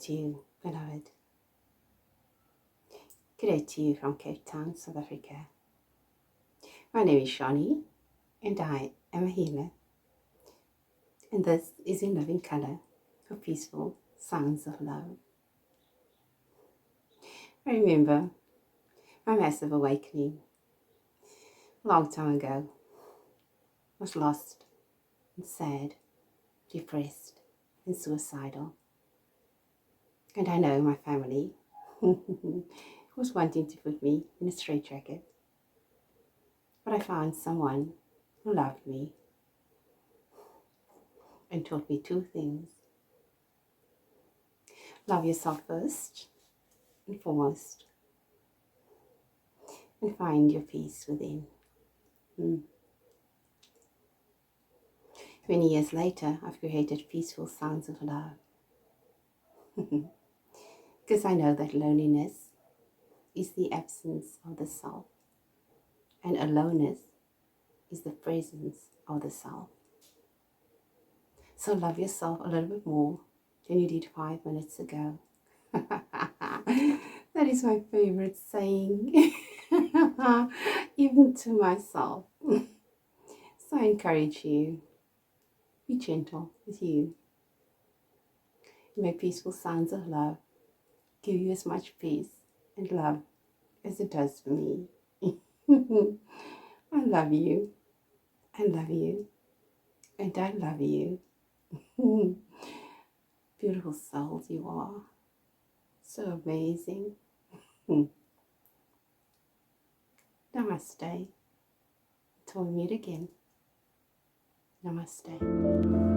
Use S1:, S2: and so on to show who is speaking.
S1: to you, beloved. Good day to you from Cape Town, South Africa. My name is Sharnie, and I am a healer. And this is In Loving Color for Peaceful Sounds of Love. I remember my massive awakening a long time ago. I was lost and sad, depressed and suicidal. And I know my family was wanting to put me in a straitjacket. But I found someone who loved me and taught me two things. Love yourself first and foremost, and find your peace within. 20 years later, I've created Peaceful Sounds of Love. Because I know that loneliness is the absence of the self, and aloneness is the presence of the self. So love yourself a little bit more than you did 5 minutes ago. That is my favorite saying, even to myself. So I encourage you, be gentle with you. May Peaceful Sounds of Love give you as much peace and love as it does for me. I love you. I love you. And I love you. Beautiful souls you are. So amazing. Namaste. Until we meet again. Namaste.